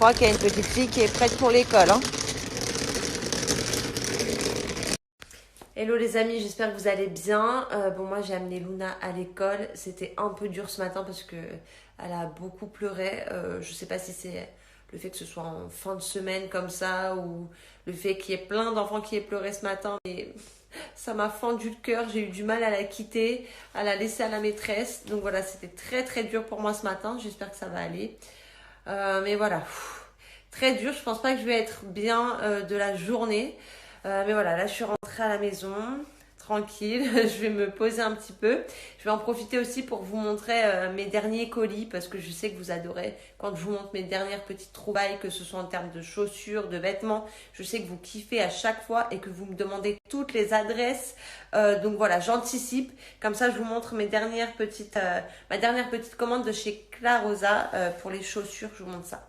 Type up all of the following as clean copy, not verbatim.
crois qu'il y a une petite fille qui est prête pour l'école. Hein. Hello les amis, j'espère que vous allez bien. Bon, moi j'ai amené Luna à l'école. C'était un peu dur ce matin parce que elle a beaucoup pleuré. Je sais pas si c'est le fait que ce soit en fin de semaine comme ça ou le fait qu'il y ait plein d'enfants qui aient pleuré ce matin. Mais ça m'a fendu le cœur. J'ai eu du mal à la quitter, à la laisser à la maîtresse. Donc voilà, c'était très très dur pour moi ce matin. J'espère que ça va aller. Mais voilà, très dur. Je pense pas que je vais être bien de la journée. Mais voilà, là je suis rentrée à la maison, tranquille, je vais me poser un petit peu. Je vais en profiter aussi pour vous montrer mes derniers colis parce que je sais que vous adorez quand je vous montre mes dernières petites trouvailles, que ce soit en termes de chaussures, de vêtements. Je sais que vous kiffez à chaque fois et que vous me demandez toutes les adresses. Donc voilà, j'anticipe. Comme ça, je vous montre ma dernière petite commande de chez Clarosa pour les chaussures. Je vous montre ça.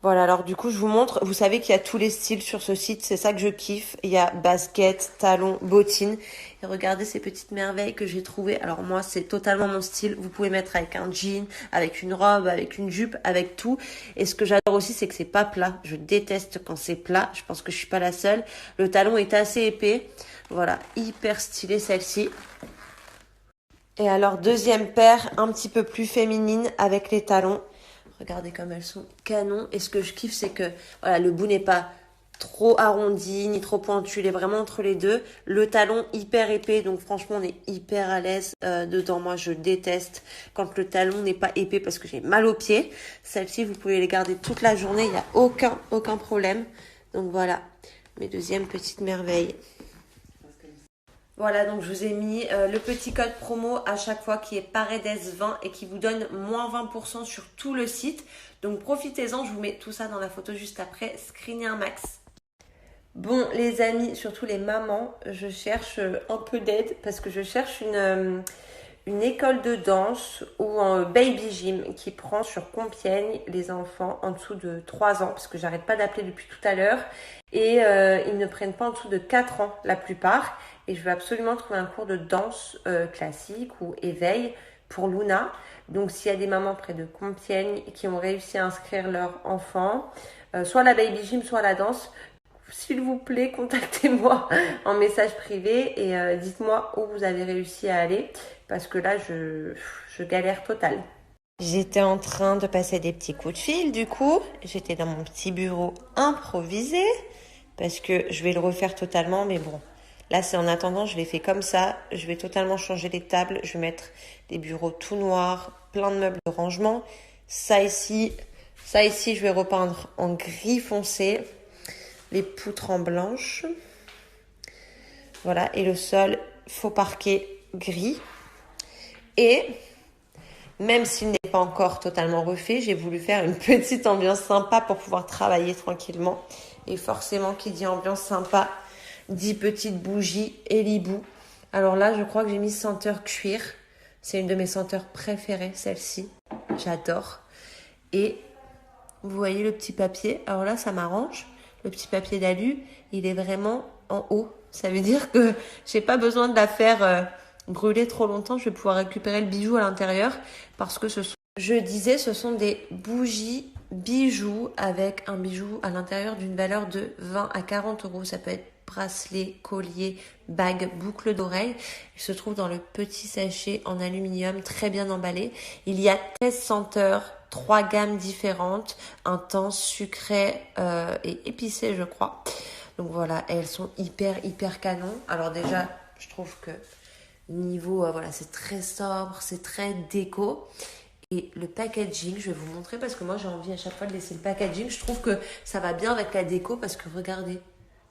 Voilà, alors du coup, je vous montre. Vous savez qu'il y a tous les styles sur ce site. C'est ça que je kiffe. Il y a basket, talons, bottines. Et regardez ces petites merveilles que j'ai trouvées. Alors moi, c'est totalement mon style. Vous pouvez mettre avec un jean, avec une robe, avec une jupe, avec tout. Et ce que j'adore aussi, c'est que c'est pas plat. Je déteste quand c'est plat. Je pense que je suis pas la seule. Le talon est assez épais. Voilà, hyper stylé celle-ci. Et alors, deuxième paire, un petit peu plus féminine avec les talons. Regardez comme elles sont canon. Et ce que je kiffe, c'est que voilà, le bout n'est pas trop arrondi ni trop pointu. Il est vraiment entre les deux. Le talon hyper épais. Donc franchement, on est hyper à l'aise dedans. Moi, je déteste quand le talon n'est pas épais parce que j'ai mal aux pieds. Celles-ci, vous pouvez les garder toute la journée. Il n'y a aucun problème. Donc voilà, mes deuxièmes petites merveilles. Voilà, donc je vous ai mis le petit code promo à chaque fois qui est Paredes20 et qui vous donne moins 20% sur tout le site. Donc profitez-en, je vous mets tout ça dans la photo juste après. Screenez un max. Bon les amis, surtout les mamans, je cherche un peu d'aide parce que je cherche une école de danse ou un baby gym qui prend sur Compiègne les enfants en dessous de 3 ans parce que j'arrête pas d'appeler depuis tout à l'heure et ils ne prennent pas en dessous de 4 ans la plupart et je veux absolument trouver un cours de danse classique ou éveil pour Luna. Donc s'il y a des mamans près de Compiègne qui ont réussi à inscrire leur enfant, soit à la baby gym, soit à la danse, s'il vous plaît, contactez-moi en message privé et dites-moi où vous avez réussi à aller parce que là, je galère total. J'étais en train de passer des petits coups de fil, du coup, j'étais dans mon petit bureau improvisé parce que je vais le refaire totalement, mais bon, là, c'est en attendant, je l'ai fait comme ça, je vais totalement changer les tables, je vais mettre des bureaux tout noirs, plein de meubles de rangement, ça ici, je vais repeindre en gris foncé. Les poutres en blanche. Voilà, et le sol faux parquet gris. Et même s'il n'est pas encore totalement refait, j'ai voulu faire une petite ambiance sympa pour pouvoir travailler tranquillement. Et forcément, qui dit ambiance sympa, dit petites bougies et l'hibou. Alors là, je crois que j'ai mis senteur cuir. C'est une de mes senteurs préférées, celle-ci. J'adore. Et vous voyez le petit papier. Alors là, ça m'arrange. Le petit papier d'alu, il est vraiment en haut. Ça veut dire que j'ai pas besoin de la faire brûler trop longtemps. Je vais pouvoir récupérer le bijou à l'intérieur parce que ce sont des bougies bijoux avec un bijou à l'intérieur d'une valeur de 20 à 40 euros. Ça peut être bracelet, collier, bague, boucle d'oreille. Il se trouve dans le petit sachet en aluminium très bien emballé. Il y a 13 senteurs, 3 gammes différentes, intenses, sucrées et épicées, je crois. Donc voilà, elles sont hyper canon. Alors déjà, je trouve que niveau, voilà, c'est très sobre, c'est très déco. Et le packaging, je vais vous montrer parce que moi j'ai envie à chaque fois de laisser le packaging. Je trouve que ça va bien avec la déco parce que regardez,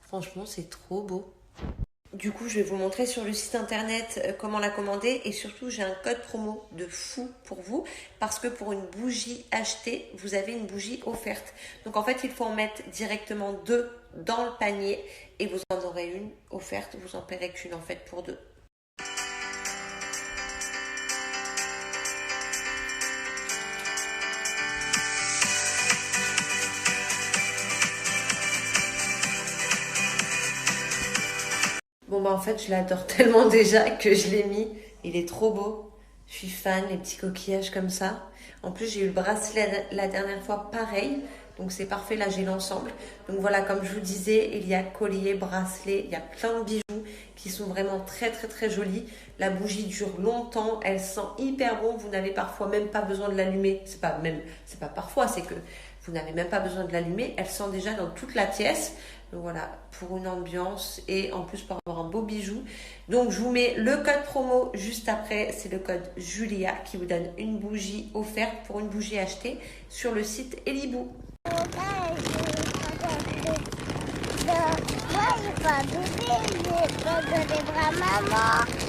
franchement c'est trop beau. Du coup, je vais vous montrer sur le site internet comment la commander et surtout, j'ai un code promo de fou pour vous parce que pour une bougie achetée, vous avez une bougie offerte. Donc en fait, il faut en mettre directement 2 dans le panier et vous en aurez une offerte. Vous en paierez qu'une en fait pour 2. Bon bah en fait je l'adore tellement déjà que je l'ai mis. Il est trop beau. Je suis fan, les petits coquillages comme ça. En plus, j'ai eu le bracelet la dernière fois, pareil. Donc c'est parfait, là j'ai l'ensemble. Donc voilà, comme je vous disais, il y a collier, bracelet, il y a plein de bijoux qui sont vraiment très très très jolis. La bougie dure longtemps, elle sent hyper bon. Vous n'avez parfois même pas besoin de l'allumer. C'est pas parfois, c'est que vous n'avez même pas besoin de l'allumer. Elle sent déjà dans toute la pièce. Donc voilà, pour une ambiance et en plus pour avoir un beau bijou. Donc je vous mets le code promo juste après. C'est le code Julia qui vous donne une bougie offerte pour une bougie achetée sur le site Elibou.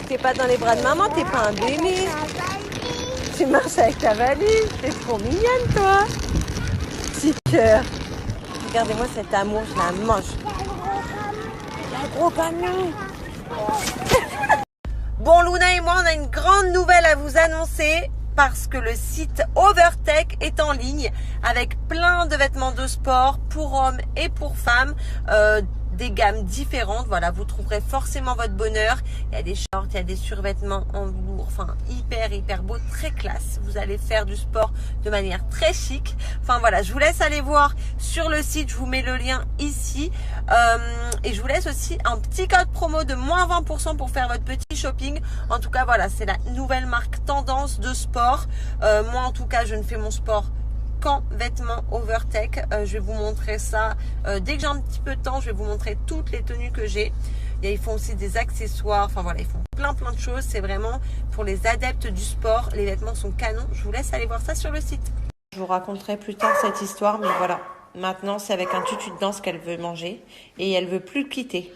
T'es pas dans les bras de maman, t'es pas un bébé. Tu marches avec ta valise, t'es trop mignonne toi. Petit cœur. Regardez-moi cet amour, je la mange. Un gros camion. Bon, Luna et moi, on a une grande nouvelle à vous annoncer parce que le site Overtech est en ligne avec plein de vêtements de sport pour hommes et pour femmes. Des gammes différentes, voilà, vous trouverez forcément votre bonheur. Il y a des shorts, il y a des survêtements en velours, enfin hyper beau, très classe. Vous allez faire du sport de manière très chic. Enfin voilà, je vous laisse aller voir sur le site, je vous mets le lien ici. Et je vous laisse aussi un petit code promo de moins 20% pour faire votre petit shopping. En tout cas voilà, c'est la nouvelle marque tendance de sport. Moi en tout cas, je ne fais mon sport qu'en vêtements Overtech. Je vais vous montrer ça dès que j'ai un petit peu de temps. Je vais vous montrer toutes les tenues que j'ai. Et ils font aussi des accessoires. Enfin voilà, ils font plein de choses. C'est vraiment pour les adeptes du sport. Les vêtements sont canons. Je vous laisse aller voir ça sur le site. Je vous raconterai plus tard cette histoire, mais voilà. Maintenant, c'est avec un tutu de danse qu'elle veut manger et elle veut plus le quitter.